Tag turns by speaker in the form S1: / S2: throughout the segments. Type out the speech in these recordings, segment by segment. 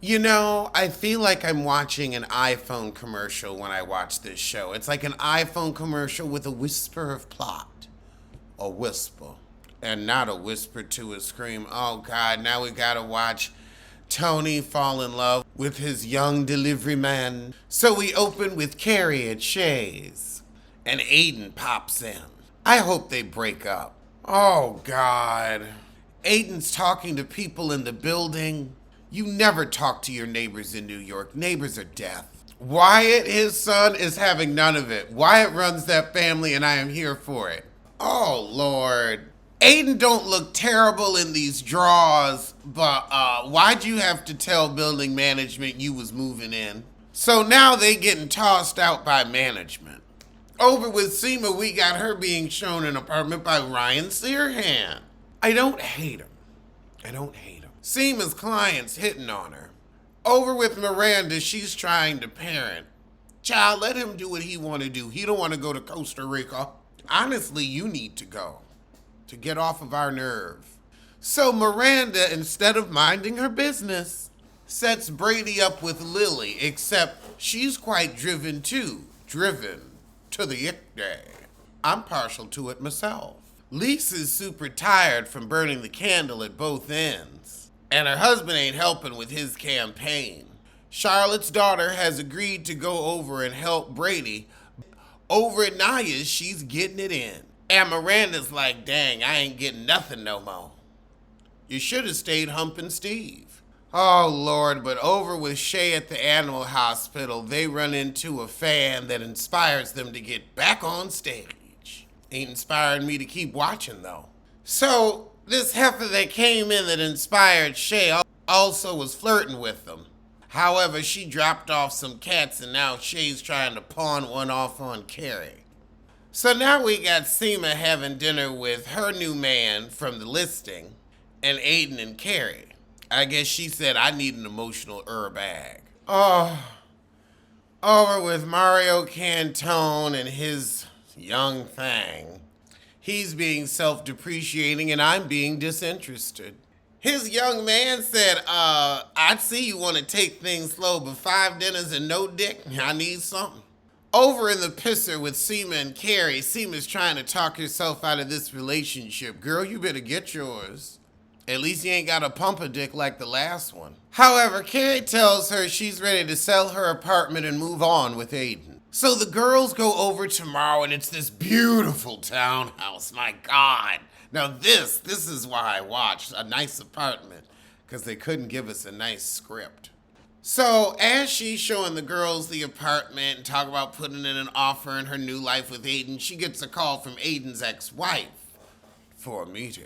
S1: You know, I feel like I'm watching an iPhone commercial when I watch this show. It's like an iPhone commercial with a whisper of plot. A whisper. And not a whisper to a scream. Oh, God, now we gotta watch Tony fall in love with his young delivery man. So we open with Carrie at Shay's. And Aiden pops in. I hope they break up. Oh, God. Aiden's talking to people in the building. You never talk to your neighbors in New York. Neighbors are death. Wyatt, his son, is having none of it. Wyatt runs that family and I am here for it. Oh, Lord. Aiden don't look terrible in these draws, but why'd you have to tell building management you was moving in? So now they getting tossed out by management. Over with Seema, we got her being shown an apartment by Ryan Searhan. I don't hate him. Seema's client's hitting on her. Over with Miranda, she's trying to parent. Child, let him do what he want to do. He don't want to go to Costa Rica. Honestly, you need to go to get off of our nerve. So Miranda, instead of minding her business, sets Brady up with Lily, except she's quite driven too. Driven to the ick day. I'm partial to it myself. Lisa's super tired from burning the candle at both ends, and her husband ain't helping with his campaign. Charlotte's daughter has agreed to go over and help Brady. Over at Naya's, she's getting it in. And Miranda's like, dang, I ain't getting nothing no more. You should have stayed humping Steve. Oh, Lord, but over with Shay at the animal hospital, they run into a fan that inspires them to get back on stage. Ain't inspiring me to keep watching, though. So, this heifer that came in that inspired Shay also was flirting with them. However, she dropped off some cats and now Shay's trying to pawn one off on Carrie. So now we got Seema having dinner with her new man from the listing and Aiden and Carrie. I guess she said, I need an emotional bag. Oh, over with Mario Cantone and his young thing. He's being self-depreciating and I'm being disinterested. His young man said, I see you want to take things slow, but 5 dinners and no dick, I need something. Over in the pisser with Seema and Carrie, Seema's trying to talk herself out of this relationship. Girl, you better get yours. At least you ain't got to pump a dick like the last one. However, Carrie tells her she's ready to sell her apartment and move on with Aiden. So the girls go over tomorrow and it's this beautiful townhouse. My God. Now this is why I watched A Nice Apartment, because they couldn't give us a nice script. So as she's showing the girls the apartment and talk about putting in an offer in her new life with Aiden, she gets a call from Aiden's ex-wife for a meeting.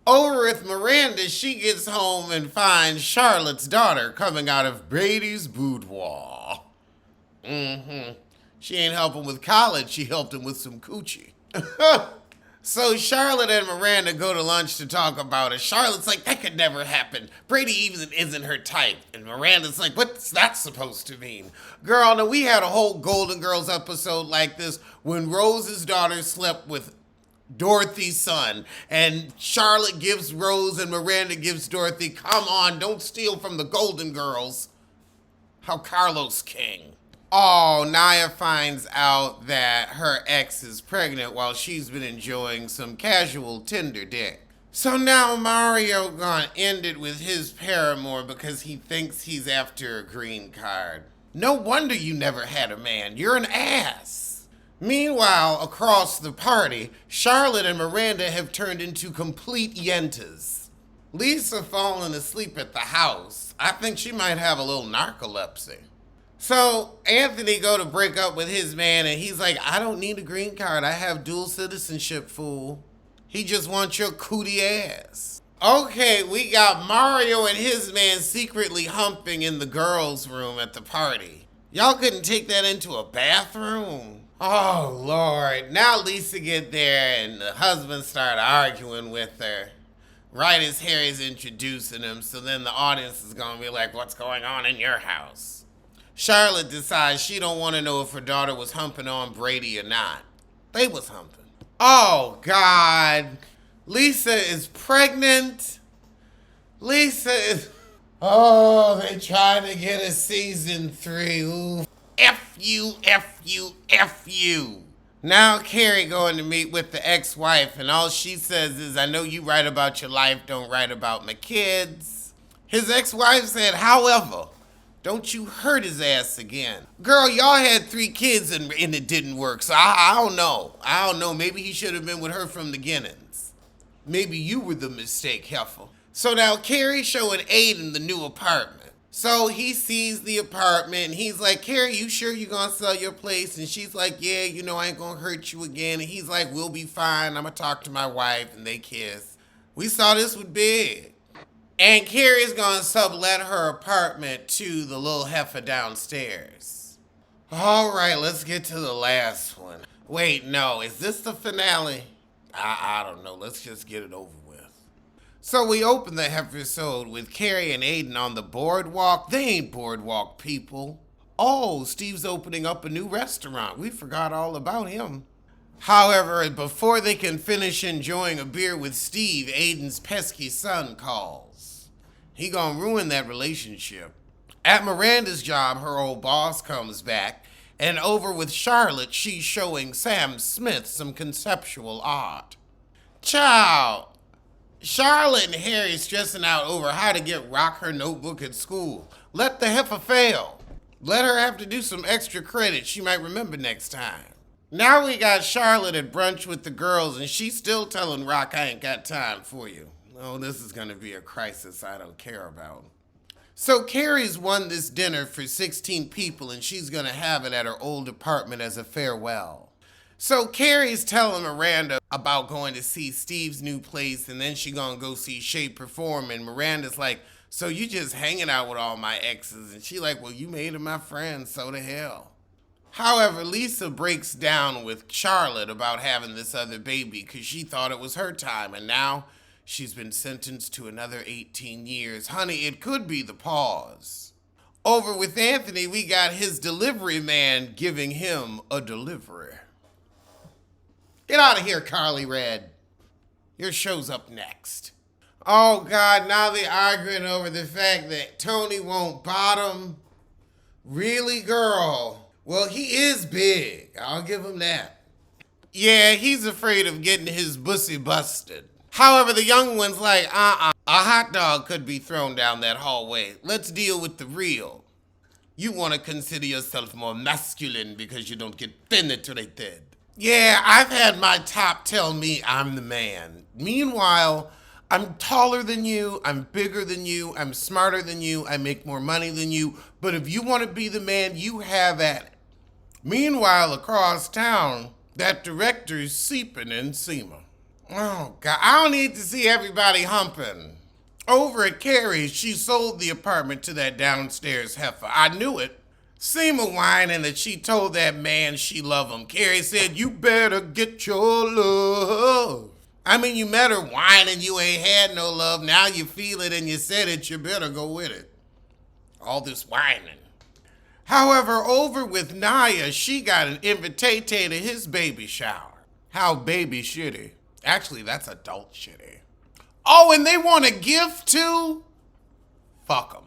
S1: Over with Miranda, she gets home and finds Charlotte's daughter coming out of Brady's boudoir. She ain't helping with college, she helped him with some coochie. So Charlotte and Miranda go to lunch to talk about it. Charlotte's like, that could never happen. Brady even isn't her type. And Miranda's like, what's that supposed to mean? Girl, now we had a whole Golden Girls episode like this when Rose's daughter slept with Dorothy's son. And Charlotte gives Rose and Miranda gives Dorothy. Come on, don't steal from the Golden Girls. How Carlos King. Oh, Naya finds out that her ex is pregnant while she's been enjoying some casual Tinder dick. So now Mario gonna end it with his paramour because he thinks he's after a green card. No wonder you never had a man. You're an ass. Meanwhile, across the party, Charlotte and Miranda have turned into complete yentas. Lisa falling asleep at the house. I think she might have a little narcolepsy. So Anthony go to break up with his man and he's like, I don't need a green card. I have dual citizenship, fool. He just wants your cootie ass. Okay, we got Mario and his man secretly humping in the girls' room at the party. Y'all couldn't take that into a bathroom? Oh, Lord. Now Lisa get there and the husband start arguing with her. Right as Harry's introducing him, so then the audience is gonna be like, what's going on in your house? Charlotte decides she don't want to know if her daughter was humping on Brady or not. They was humping. Oh, God. Lisa is pregnant. Lisa is... Oh, they trying to get a season 3. Ooh. F you, F you, F you. Now Carrie going to meet with the ex-wife, and all she says is, I know you write about your life, don't write about my kids. His ex-wife said, however, don't you hurt his ass again. Girl, y'all had 3 kids and it didn't work, so I don't know. I don't know. Maybe he should have been with her from the beginnings. Maybe you were the mistake, heifer. So now Carrie's showing Aiden the new apartment. So he sees the apartment and he's like, Carrie, you sure you gonna sell your place? And she's like, yeah, you know, I ain't gonna hurt you again. And he's like, we'll be fine. I'm gonna talk to my wife. And they kiss. We saw this with Big. And Carrie's gonna sublet her apartment to the little heifer downstairs. All right, let's get to the last one. Wait, no, is this the finale? I don't know. Let's just get it over with. So we open the episode with Carrie and Aiden on the boardwalk. They ain't boardwalk people. Oh, Steve's opening up a new restaurant. We forgot all about him. However, before they can finish enjoying a beer with Steve, Aiden's pesky son calls. He gonna ruin that relationship. At Miranda's job, her old boss comes back, and over with Charlotte, she's showing Sam Smith some conceptual art. Ciao. Charlotte and Harry stressing out over how to get Rock her notebook at school. Let the heifer fail. Let her have to do some extra credit she might remember next time. Now we got Charlotte at brunch with the girls, and she's still telling Rock, I ain't got time for you. Oh, this is going to be a crisis I don't care about. So Carrie's won this dinner for 16 people, and she's going to have it at her old apartment as a farewell. So Carrie's telling Miranda about going to see Steve's new place, and then she gonna go see Shay perform, and Miranda's like, so you just hanging out with all my exes? And she like, well, you made them my friends, so the hell. However, Lisa breaks down with Charlotte about having this other baby because she thought it was her time, and now she's been sentenced to another 18 years. Honey, it could be the pause. Over with Anthony, we got his delivery man giving him a delivery. Get out of here, Carly Red. Your show's up next. Oh, God, now they're arguing over the fact that Tony won't bottom. Really, girl? Well, he is big. I'll give him that. Yeah, he's afraid of getting his bussy busted. However, the young one's like, a hot dog could be thrown down that hallway. Let's deal with the real. You want to consider yourself more masculine because you don't get penetrated. Yeah, I've had my top tell me I'm the man. Meanwhile, I'm taller than you, I'm bigger than you, I'm smarter than you, I make more money than you, but if you want to be the man, you have at it. Meanwhile, across town, that director's seeping in SEMA. Oh, God, I don't need to see everybody humping. Over at Carrie's, she sold the apartment to that downstairs heifer. I knew it. Seema whining that she told that man she loved him. Carrie said, you better get your love. I mean, you met her whining you ain't had no love. Now you feel it and you said it, you better go with it. All this whining. However, over with Naya, she got an invitation to his baby shower. How baby shitty. Actually, that's adult shitty. Oh, and they want a gift too? Fuck them.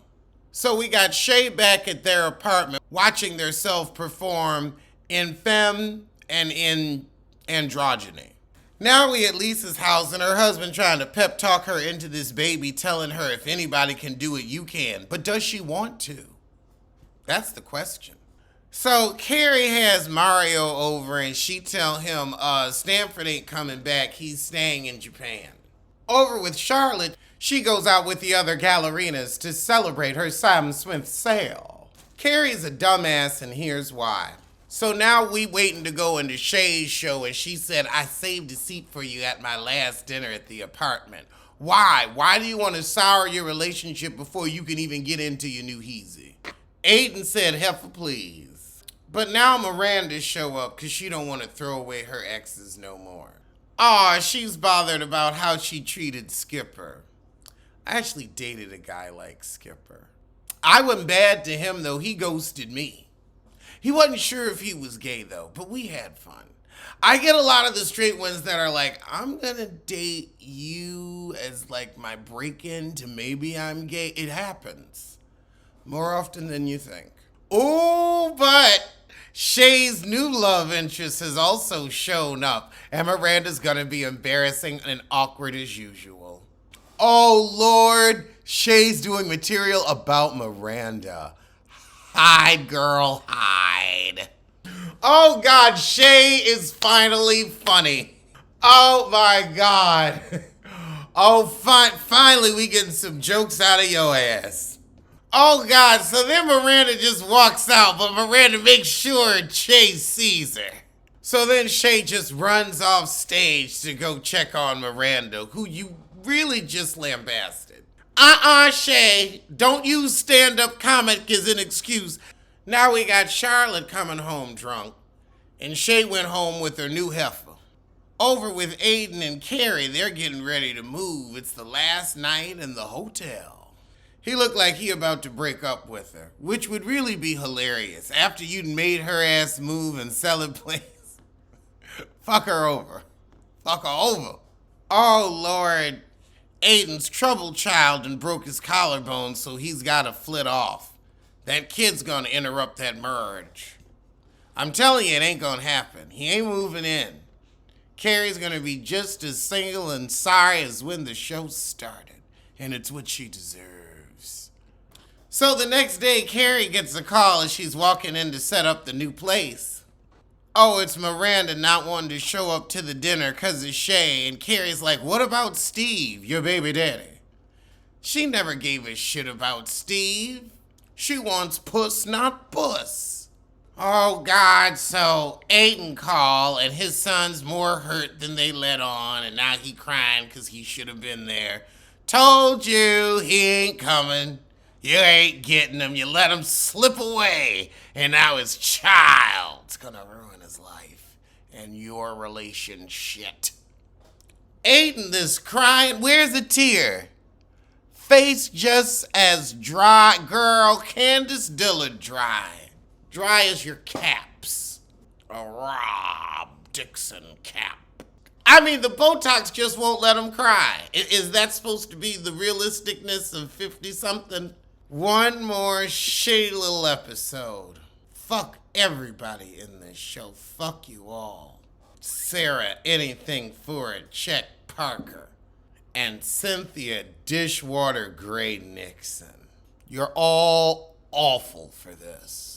S1: So we got Shay back at their apartment watching their self perform in Femme and in Androgyny. Now we at Lisa's house and her husband trying to pep talk her into this baby, telling her if anybody can do it, you can. But does she want to? That's the question. So Carrie has Mario over and she tell him Stanford ain't coming back. He's staying in Japan. Over with Charlotte, she goes out with the other gallerinas to celebrate her Sam Smith sale. Carrie's a dumbass, and here's why. So now we waiting to go into Shay's show, and she said, I saved a seat for you at my last dinner at the apartment. Why? Why do you want to sour your relationship before you can even get into your new heezy? Aiden said, heifer, please. But now Miranda show up because she don't want to throw away her exes no more. Aw, she's bothered about how she treated Skipper. I actually dated a guy like Skipper. I wasn't bad to him, though. He ghosted me. He wasn't sure if he was gay, though, but we had fun. I get a lot of the straight ones that are like, I'm gonna date you as like my break-in to maybe I'm gay. It happens more often than you think. Oh, but Shay's new love interest has also shown up, and Miranda's gonna be embarrassing and awkward as usual. Oh Lord, Shay's doing material about Miranda. Hide, girl, hide. Oh God, Shay is finally funny. Oh my God. Oh, finally we getting some jokes out of your ass. Oh God, so then Miranda just walks out, but Miranda makes sure Shay sees her. So then Shay just runs off stage to go check on Miranda, who you really just lambasted. Shay, don't use stand-up comic as an excuse. Now we got Charlotte coming home drunk, and Shay went home with her new heifer. Over with Aiden and Carrie, they're getting ready to move. It's the last night in the hotel. He looked like he about to break up with her, which would really be hilarious. After you'd made her ass move and sell a place, fuck her over. Fuck her over. Oh, Lord. Aiden's troubled child and broke his collarbone, so he's got to flit off. That kid's gonna interrupt that merge. I'm telling you, it ain't gonna happen. He ain't moving in. Carrie's gonna be just as single and sorry as when the show started, and it's what she deserves. So the next day, Carrie gets a call as she's walking in to set up the new place. Oh, it's Miranda not wanting to show up to the dinner because of Shay, and Carrie's like, what about Steve, your baby daddy? She never gave a shit about Steve. She wants puss, not puss. Oh, God, so Aiden called, and his son's more hurt than they let on, and now he crying because he should have been there. Told you he ain't coming. You ain't getting him. You let him slip away, and now his child's gonna ruin his life and your relationship. Aiden this crying, where's a tear? Face just as dry, girl, Candace Dillard dry. Dry as your caps. A Rob Dixon cap. I mean, the Botox just won't let him cry. Is that supposed to be the realisticness of 50-something? One more shitty little episode. Fuck everybody in this show. Fuck you all. Sarah, anything for it. Chet Parker. And Cynthia Dishwater Gray Nixon. You're all awful for this.